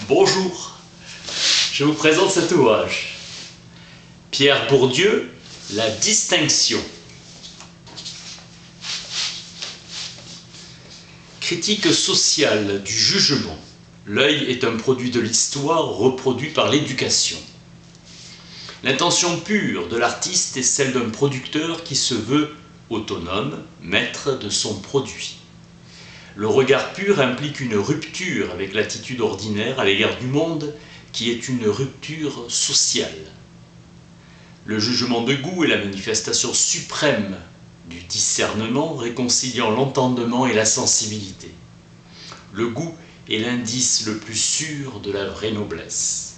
Bonjour, je vous présente cet ouvrage. Pierre Bourdieu, La distinction. Critique sociale du jugement. L'œil est un produit de l'histoire reproduit par l'éducation. L'intention pure de l'artiste est celle d'un producteur qui se veut autonome, maître de son produit. Le regard pur implique une rupture avec l'attitude ordinaire à l'égard du monde, qui est une rupture sociale. Le jugement de goût est la manifestation suprême du discernement, réconciliant l'entendement et la sensibilité. Le goût est l'indice le plus sûr de la vraie noblesse.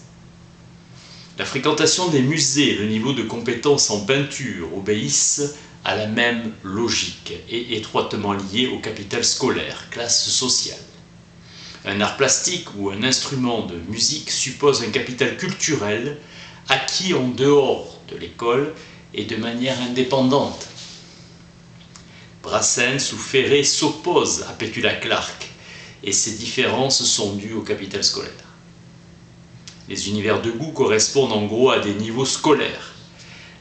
La fréquentation des musées et le niveau de compétence en peinture obéissent à la même logique et étroitement liée au capital scolaire, classe sociale. Un art plastique ou un instrument de musique suppose un capital culturel acquis en dehors de l'école et de manière indépendante. Brassens ou Ferré s'opposent à Petula Clark et ces différences sont dues au capital scolaire. Les univers de goût correspondent en gros à des niveaux scolaires.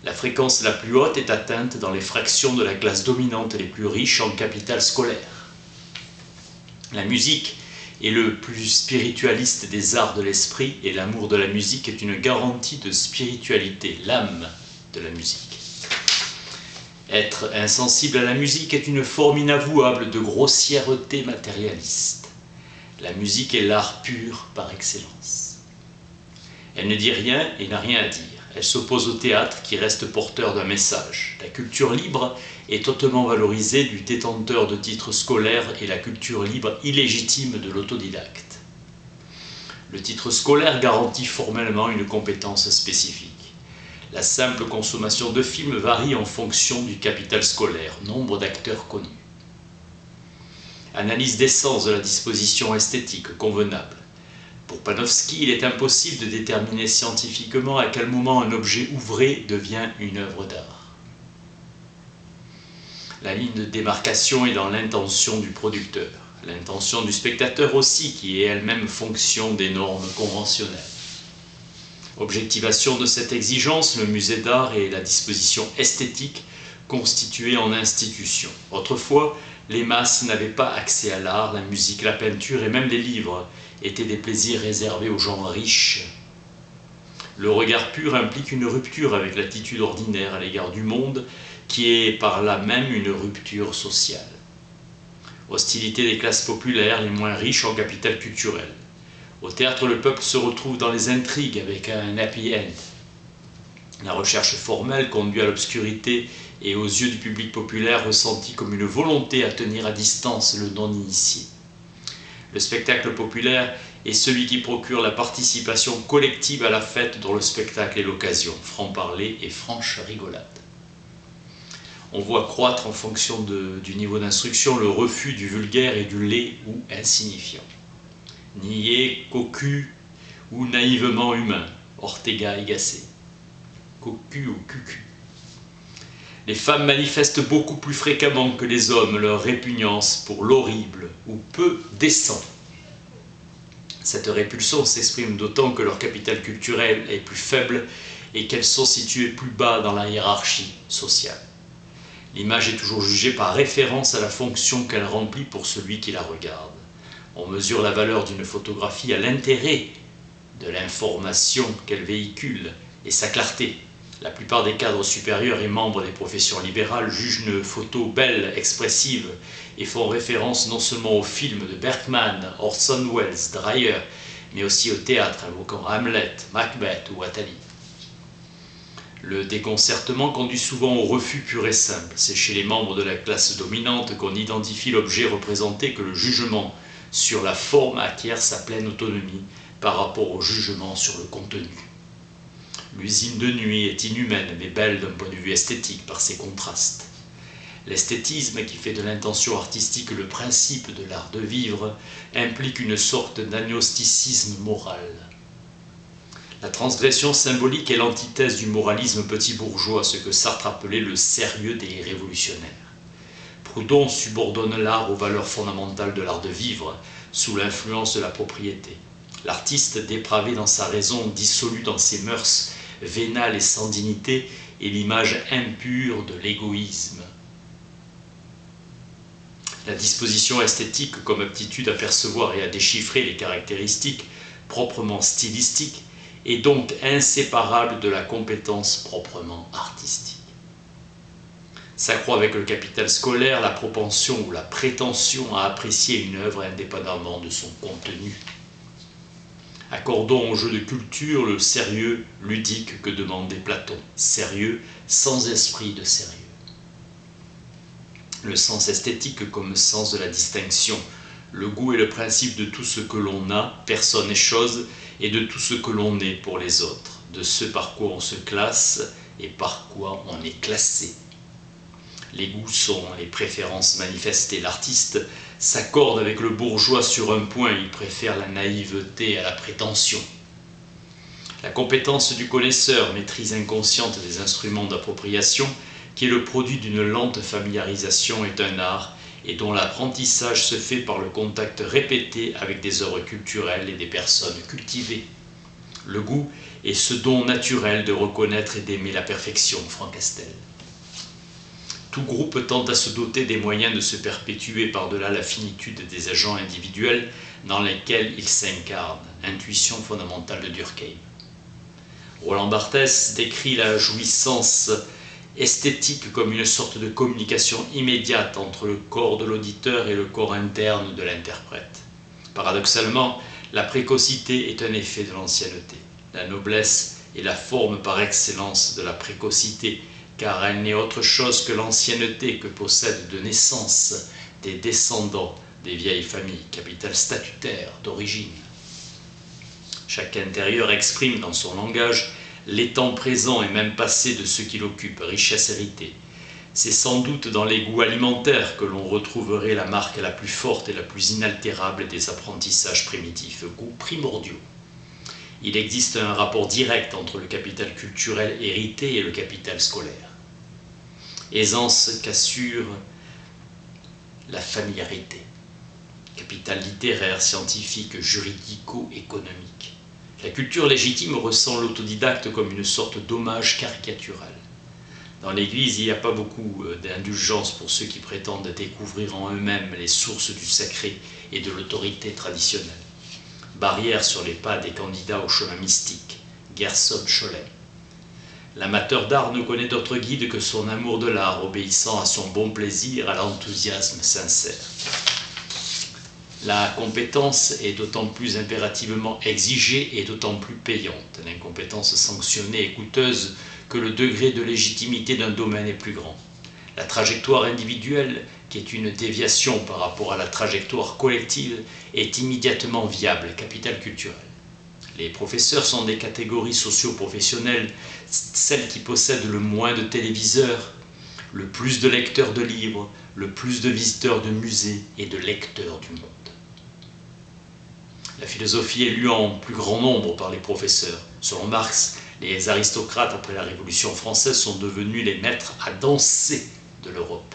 La fréquence la plus haute est atteinte dans les fractions de la classe dominante les plus riches en capital scolaire. La musique est le plus spiritualiste des arts de l'esprit et l'amour de la musique est une garantie de spiritualité, l'âme de la musique. Être insensible à la musique est une forme inavouable de grossièreté matérialiste. La musique est l'art pur par excellence. Elle ne dit rien et n'a rien à dire. Elle s'oppose au théâtre qui reste porteur d'un message. La culture libre est hautement valorisée du détenteur de titres scolaires et la culture libre illégitime de l'autodidacte. Le titre scolaire garantit formellement une compétence spécifique. La simple consommation de films varie en fonction du capital scolaire, nombre d'acteurs connus. Analyse d'essence de la disposition esthétique convenable. Pour Panofsky, il est impossible de déterminer scientifiquement à quel moment un objet ouvré devient une œuvre d'art. La ligne de démarcation est dans l'intention du producteur, l'intention du spectateur aussi, qui est elle-même fonction des normes conventionnelles. Objectivation de cette exigence, le musée d'art et la disposition esthétique constituée en institution. Autrefois, les masses n'avaient pas accès à l'art, la musique, la peinture et même les livres étaient des plaisirs réservés aux gens riches. Le regard pur implique une rupture avec l'attitude ordinaire à l'égard du monde, qui est par là même une rupture sociale. Hostilité des classes populaires, les moins riches en capital culturel. Au théâtre, le peuple se retrouve dans les intrigues avec un happy end. La recherche formelle conduit à l'obscurité et aux yeux du public populaire ressenti comme une volonté à tenir à distance le non-initié. Le spectacle populaire est celui qui procure la participation collective à la fête dont le spectacle est l'occasion, franc-parler et franche rigolade. On voit croître en fonction du niveau d'instruction le refus du vulgaire et du laid ou insignifiant. Niais, cocu ou naïvement humain, Ortega y Gasset. Cocu ou cucu. Les femmes manifestent beaucoup plus fréquemment que les hommes leur répugnance pour l'horrible ou peu décent. Cette répulsion s'exprime d'autant que leur capital culturel est plus faible et qu'elles sont situées plus bas dans la hiérarchie sociale. L'image est toujours jugée par référence à la fonction qu'elle remplit pour celui qui la regarde. On mesure la valeur d'une photographie à l'intérêt de l'information qu'elle véhicule et sa clarté. La plupart des cadres supérieurs et membres des professions libérales jugent une photo belle, expressive et font référence non seulement aux films de Bergman, Orson Welles, Dreyer, mais aussi au théâtre invoquant Hamlet, Macbeth ou Athalie. Le déconcertement conduit souvent au refus pur et simple. C'est chez les membres de la classe dominante qu'on identifie l'objet représenté que le jugement sur la forme acquiert sa pleine autonomie par rapport au jugement sur le contenu. L'usine de nuit est inhumaine mais belle d'un point de vue esthétique par ses contrastes. L'esthétisme, qui fait de l'intention artistique le principe de l'art de vivre, implique une sorte d'agnosticisme moral. La transgression symbolique est l'antithèse du moralisme petit bourgeois, ce que Sartre appelait le sérieux des révolutionnaires. Proudhon subordonne l'art aux valeurs fondamentales de l'art de vivre, sous l'influence de la propriété. L'artiste dépravé dans sa raison, dissolu dans ses mœurs, vénal et sans dignité, est l'image impure de l'égoïsme. La disposition esthétique comme aptitude à percevoir et à déchiffrer les caractéristiques proprement stylistiques est donc inséparable de la compétence proprement artistique. S'accroît avec le capital scolaire la propension ou la prétention à apprécier une œuvre indépendamment de son contenu. Accordons au jeu de culture le sérieux ludique que demandait Platon, sérieux sans esprit de sérieux. Le sens esthétique comme sens de la distinction. Le goût est le principe de tout ce que l'on a, personne et chose, et de tout ce que l'on est pour les autres, de ce par quoi on se classe et par quoi on est classé. Les goûts sont les préférences manifestées. L'artiste s'accorde avec le bourgeois sur un point, il préfère la naïveté à la prétention. La compétence du connaisseur, maîtrise inconsciente des instruments d'appropriation, qui est le produit d'une lente familiarisation, est un art et dont l'apprentissage se fait par le contact répété avec des œuvres culturelles et des personnes cultivées. Le goût est ce don naturel de reconnaître et d'aimer la perfection, Franck Castel. Tout groupe tente à se doter des moyens de se perpétuer par-delà la finitude des agents individuels dans lesquels il s'incarne, intuition fondamentale de Durkheim. Roland Barthes décrit la jouissance esthétique comme une sorte de communication immédiate entre le corps de l'auditeur et le corps interne de l'interprète. Paradoxalement, la précocité est un effet de l'ancienneté. La noblesse est la forme par excellence de la précocité, car elle n'est autre chose que l'ancienneté que possèdent de naissance des descendants des vieilles familles, capital statutaire d'origine. Chaque intérieur exprime dans son langage les temps présents et même passés de ceux qui l'occupent, richesse héritée. C'est sans doute dans les goûts alimentaires que l'on retrouverait la marque la plus forte et la plus inaltérable des apprentissages primitifs, goûts primordiaux. Il existe un rapport direct entre le capital culturel hérité et le capital scolaire. Aisance qu'assure la familiarité. Capital littéraire, scientifique, juridico-économique. La culture légitime ressent l'autodidacte comme une sorte d'hommage caricatural. Dans l'Église, il n'y a pas beaucoup d'indulgence pour ceux qui prétendent découvrir en eux-mêmes les sources du sacré et de l'autorité traditionnelle. Barrière sur les pas des candidats au chemin mystique. Gerson Scholem. L'amateur d'art ne connaît d'autre guide que son amour de l'art, obéissant à son bon plaisir, à l'enthousiasme sincère. La compétence est d'autant plus impérativement exigée et d'autant plus payante. L'incompétence sanctionnée et coûteuse que le degré de légitimité d'un domaine est plus grand. La trajectoire individuelle, qui est une déviation par rapport à la trajectoire collective, est immédiatement viable, capital culturel. Les professeurs sont des catégories socio-professionnelles, celles qui possèdent le moins de téléviseurs, le plus de lecteurs de livres, le plus de visiteurs de musées et de lecteurs du monde. La philosophie est lue en plus grand nombre par les professeurs. Selon Marx, les aristocrates, après la Révolution française, sont devenus les maîtres à danser de l'Europe.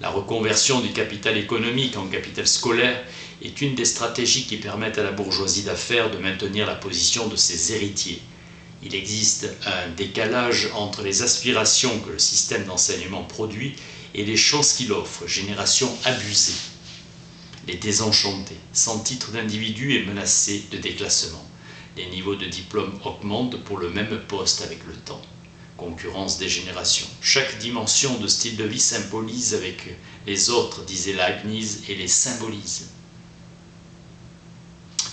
La reconversion du capital économique en capital scolaire est une des stratégies qui permettent à la bourgeoisie d'affaires de maintenir la position de ses héritiers. Il existe un décalage entre les aspirations que le système d'enseignement produit et les chances qu'il offre, génération abusée. Les désenchantés, sans titre d'individu et menacés de déclassement. Les niveaux de diplôme augmentent pour le même poste avec le temps. Concurrence des générations. Chaque dimension de style de vie symbolise avec les autres, disait Leibniz, et les symbolise.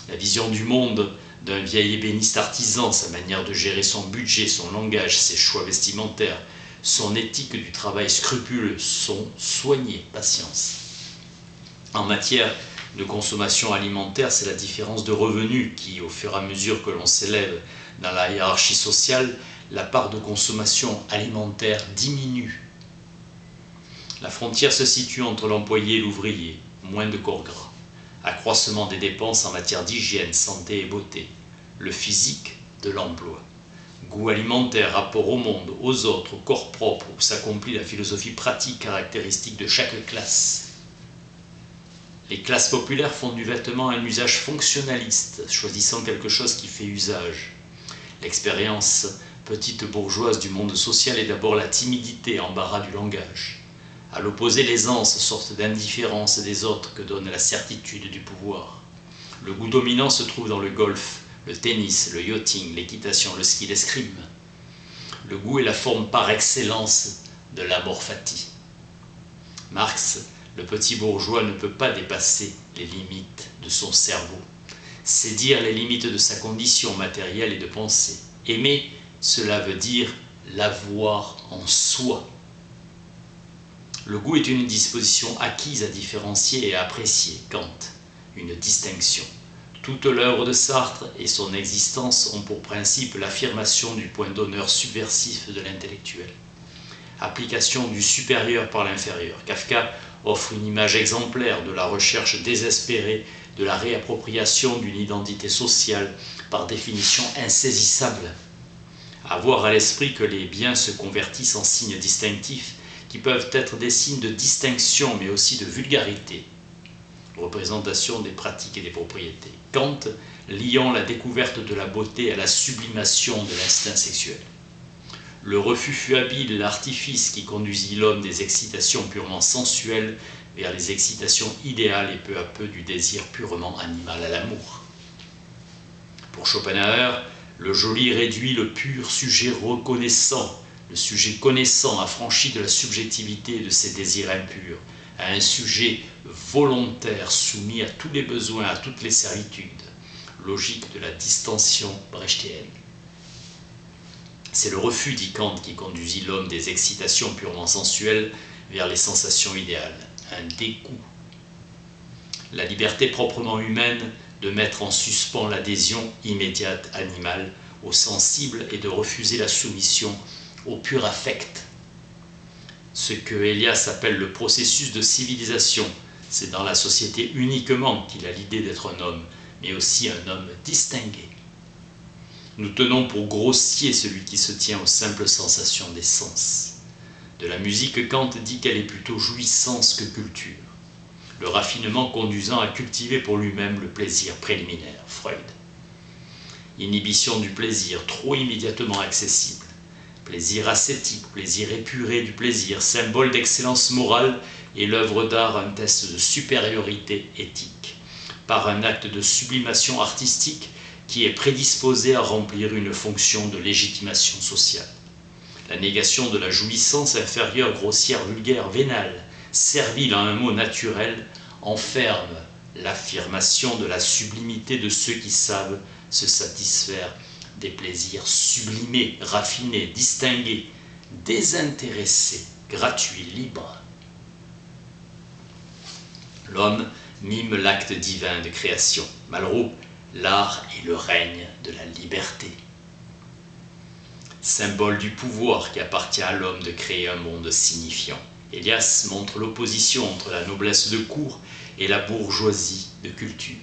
La vision du monde d'un vieil ébéniste artisan, sa manière de gérer son budget, son langage, ses choix vestimentaires, son éthique du travail scrupuleux, sont soignés, patience. En matière de consommation alimentaire, c'est la différence de revenus qui, au fur et à mesure que l'on s'élève dans la hiérarchie sociale, la part de consommation alimentaire diminue. La frontière se situe entre l'employé et l'ouvrier, moins de corps gras. Accroissement des dépenses en matière d'hygiène, santé et beauté. Le physique de l'emploi. Goût alimentaire, rapport au monde, aux autres, au corps propre, où s'accomplit la philosophie pratique caractéristique de chaque classe. Les classes populaires font du vêtement un usage fonctionnaliste, choisissant quelque chose qui fait usage. L'expérience petite bourgeoise du monde social est d'abord la timidité, embarras du langage. À l'opposé, l'aisance, sorte d'indifférence des autres que donne la certitude du pouvoir. Le goût dominant se trouve dans le golf, le tennis, le yachting, l'équitation, le ski, l'escrime. Le goût est la forme par excellence de l'amor fati. Marx, le petit bourgeois, ne peut pas dépasser les limites de son cerveau. C'est dire les limites de sa condition matérielle et de pensée. Aimer, cela veut dire l'avoir en soi. Le goût est une disposition acquise à différencier et à apprécier. Kant, une distinction. Toute l'œuvre de Sartre et son existence ont pour principe l'affirmation du point d'honneur subversif de l'intellectuel. Application du supérieur par l'inférieur. Kafka offre une image exemplaire de la recherche désespérée de la réappropriation d'une identité sociale par définition insaisissable. Avoir à l'esprit que les biens se convertissent en signes distinctifs qui peuvent être des signes de distinction mais aussi de vulgarité. Représentation des pratiques et des propriétés. Kant liant la découverte de la beauté à la sublimation de l'instinct sexuel. Le refus fut habile, l'artifice qui conduisit l'homme des excitations purement sensuelles vers les excitations idéales et peu à peu du désir purement animal à l'amour. Pour Schopenhauer, le joli réduit le pur sujet reconnaissant, le sujet connaissant affranchi de la subjectivité et de ses désirs impurs, à un sujet volontaire soumis à tous les besoins, à toutes les servitudes, logique de la distension brechtienne. C'est le refus, dit Kant, qui conduisit l'homme des excitations purement sensuelles vers les sensations idéales, un dégoût. La liberté proprement humaine de mettre en suspens l'adhésion immédiate animale au sensible et de refuser la soumission au pur affect. Ce que Elias appelle le processus de civilisation, c'est dans la société uniquement qu'il a l'idée d'être un homme, mais aussi un homme distingué. Nous tenons pour grossier celui qui se tient aux simples sensations des sens. De la musique, Kant dit qu'elle est plutôt jouissance que culture, le raffinement conduisant à cultiver pour lui-même le plaisir préliminaire, Freud. Inhibition du plaisir, trop immédiatement accessible. Plaisir ascétique, plaisir épuré du plaisir, symbole d'excellence morale et l'œuvre d'art un test de supériorité éthique, par un acte de sublimation artistique qui est prédisposé à remplir une fonction de légitimation sociale. La négation de la jouissance inférieure, grossière, vulgaire, vénale, servile à un mot naturel, enferme l'affirmation de la sublimité de ceux qui savent se satisfaire des plaisirs sublimés, raffinés, distingués, désintéressés, gratuits, libres. L'homme mime l'acte divin de création. Malraux, l'art est le règne de la liberté. Symbole du pouvoir qui appartient à l'homme de créer un monde signifiant. Elias montre l'opposition entre la noblesse de cour et la bourgeoisie de culture.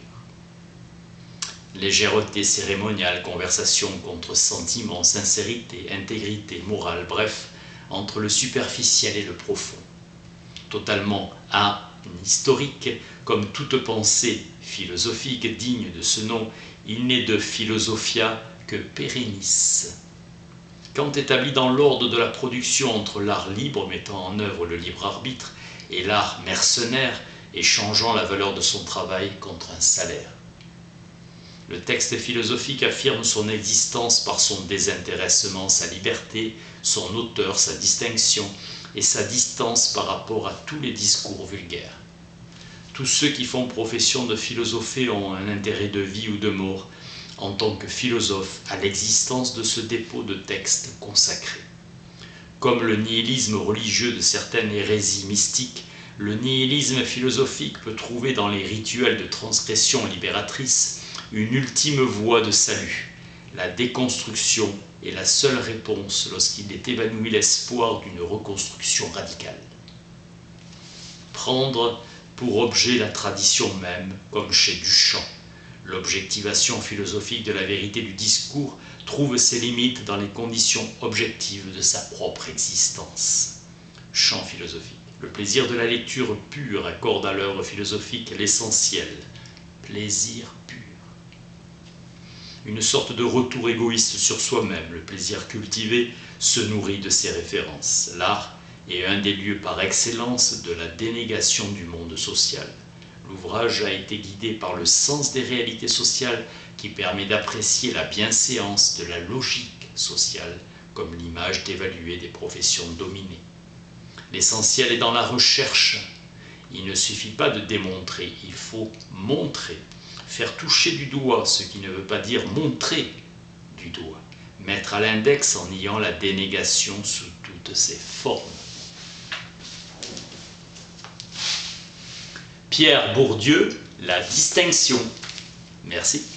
Légèreté cérémoniale, conversation contre sentiment, sincérité, intégrité, morale, bref, entre le superficiel et le profond. Totalement historique, comme toute pensée philosophique digne de ce nom, il n'est de philosophia que perennis. Kant établit dans l'ordre de la production entre l'art libre mettant en œuvre le libre arbitre et l'art mercenaire échangeant la valeur de son travail contre un salaire. Le texte philosophique affirme son existence par son désintéressement, sa liberté, son auteur, sa distinction et sa distance par rapport à tous les discours vulgaires. Tous ceux qui font profession de philosopher ont un intérêt de vie ou de mort en tant que philosophe à l'existence de ce dépôt de textes consacrés. Comme le nihilisme religieux de certaines hérésies mystiques, le nihilisme philosophique peut trouver dans les rituels de transgression libératrice une ultime voie de salut. La déconstruction est la seule réponse lorsqu'il est évanoui l'espoir d'une reconstruction radicale. Prendre pour objet la tradition même, comme chez Duchamp. L'objectivation philosophique de la vérité du discours trouve ses limites dans les conditions objectives de sa propre existence. Champ philosophique. Le plaisir de la lecture pure accorde à l'œuvre philosophique l'essentiel, plaisir pur. Une sorte de retour égoïste sur soi-même, le plaisir cultivé se nourrit de ses références. L'art est un des lieux par excellence de la dénégation du monde social. L'ouvrage a été guidé par le sens des réalités sociales qui permet d'apprécier la bienséance de la logique sociale comme l'image d'évaluer des professions dominées. L'essentiel est dans la recherche. Il ne suffit pas de démontrer, il faut montrer. Faire toucher du doigt, ce qui ne veut pas dire montrer du doigt. Mettre à l'index en niant la dénégation sous toutes ses formes. Pierre Bourdieu, La distinction. Merci.